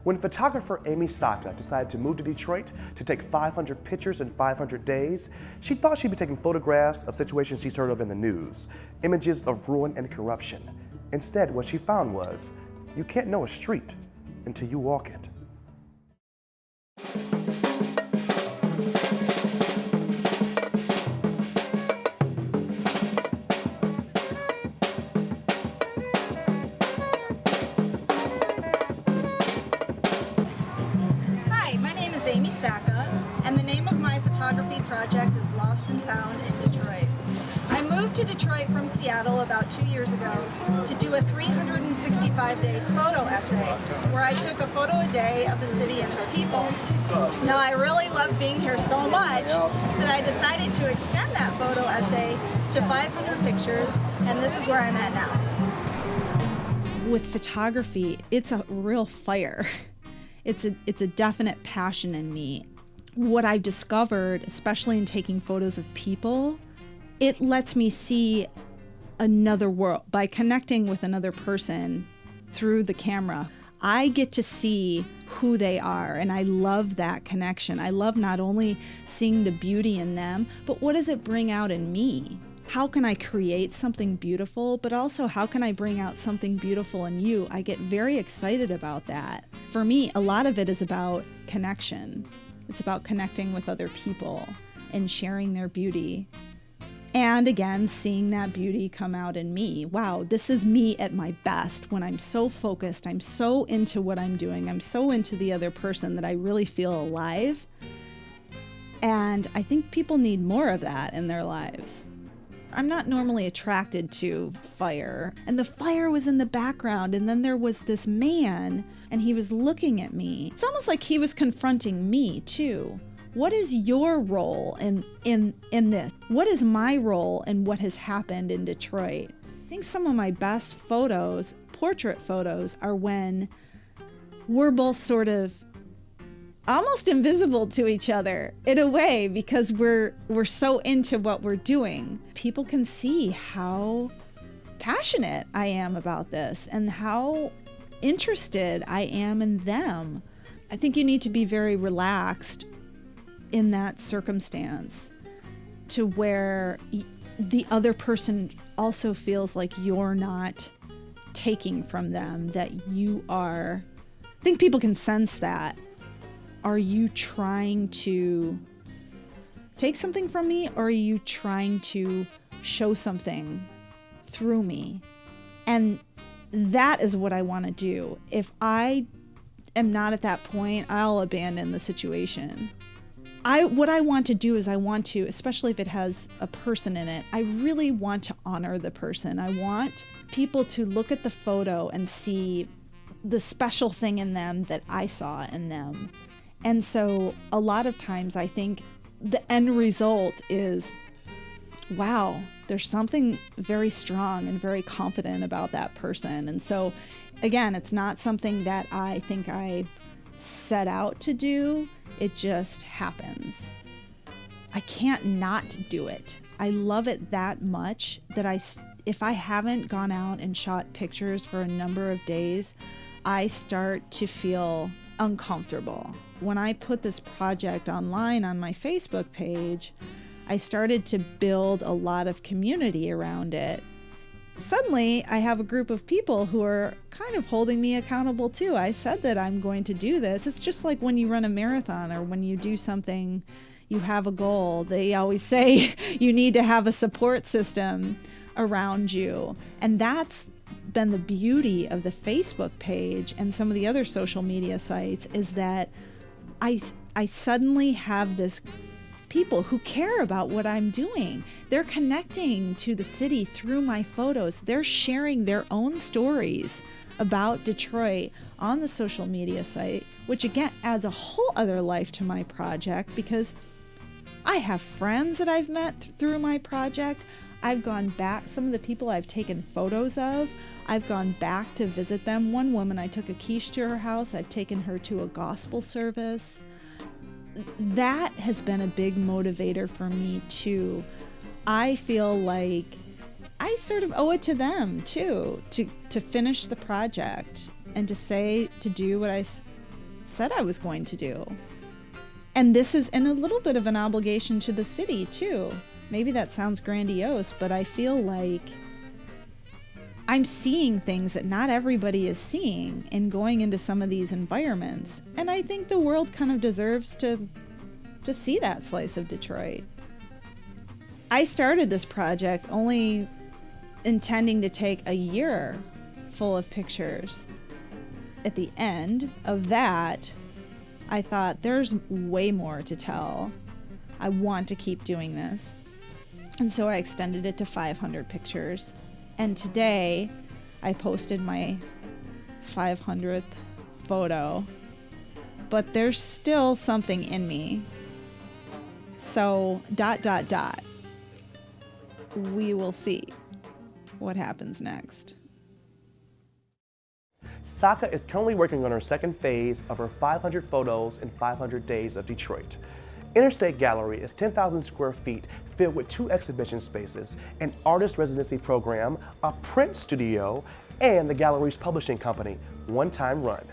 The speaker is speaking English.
When photographer Amy Sacka decided to move to Detroit to take 500 pictures in 500 days, she thought she'd be taking photographs of situations she's heard of in the news, images of ruin and corruption. Instead, what she found was, you can't know a street until you walk it. Amy Sacka, and the name of my photography project is Lost and Found in Detroit. I moved to Detroit from Seattle about 2 years ago to do a 365-day photo essay where I took a photo a day of the city and its people. Now I really love being here so much that I decided to extend that photo essay to 500 pictures, and this is where I'm at now. With photography, it's a real fire. It's a definite passion in me. What I've discovered, especially in taking photos of people, it lets me see another world. By connecting with another person through the camera, I get to see who they are, and I love that connection. I love not only seeing the beauty in them, but what does it bring out in me? How can I create something beautiful, but also how can I bring out something beautiful in you? I get very excited about that. For me, a lot of it is about connection. It's about connecting with other people and sharing their beauty. And again, seeing that beauty come out in me. Wow, this is me at my best when I'm so focused, I'm so into what I'm doing, I'm so into the other person that I really feel alive. And I think people need more of that in their lives. I'm not normally attracted to fire, and the fire was in the background, and then there was this man, and he was looking at me. It's almost like he was confronting me too. What is your role in this? What is my role in what has happened in Detroit? I think some of my best photos, portrait photos, are when we're both sort of almost invisible to each other in a way, because we're so into what we're doing. People can see how passionate I am about this and how interested I am in them. I think you need to be very relaxed in that circumstance to where the other person also feels like you're not taking from them, that you are. I think people can sense that. Are you trying to take something from me, or are you trying to show something through me? And that is what I want to do. If I am not at that point, I'll abandon the situation. What I want to do is I want to, especially if it has a person in it, I really want to honor the person. I want people to look at the photo and see the special thing in them that I saw in them. And so a lot of times I think the end result is, wow, there's something very strong and very confident about that person. And so again, it's not something that I think I set out to do. It just happens. I can't not do it. I love it that much that if I haven't gone out and shot pictures for a number of days, I start to feel uncomfortable. When I put this project online on my Facebook page, I started to build a lot of community around it. Suddenly, I have a group of people who are kind of holding me accountable too. I said that I'm going to do this. It's just like when you run a marathon or when you do something, you have a goal. They always say you need to have a support system around you. And that's been the beauty of the Facebook page and some of the other social media sites, is that I suddenly have this people who care about what I'm doing. They're connecting to the city through my photos. They're sharing their own stories about Detroit on the social media site, which again adds a whole other life to my project, because I have friends that I've met through my project. I've gone back, some of the people I've taken photos of, I've gone back to visit them. One woman, I took a quiche to her house. I've taken her to a gospel service. That has been a big motivator for me too. I feel like I sort of owe it to them too, to finish the project and to do what said I was going to do. And this is in a little bit of an obligation to the city too. Maybe that sounds grandiose, but I feel like I'm seeing things that not everybody is seeing and going into some of these environments. And I think the world kind of deserves to see that slice of Detroit. I started this project only intending to take a year full of pictures. At the end of that, I thought there's way more to tell. I want to keep doing this. And so I extended it to 500 pictures. And today I posted my 500th photo, but there's still something in me. So ... we will see what happens next. Sacka is currently working on her second phase of her 500 photos in 500 days of Detroit. Interstate Gallery is 10,000 square feet filled with 2 exhibition spaces, an artist residency program, a print studio, and the gallery's publishing company, One Time Run.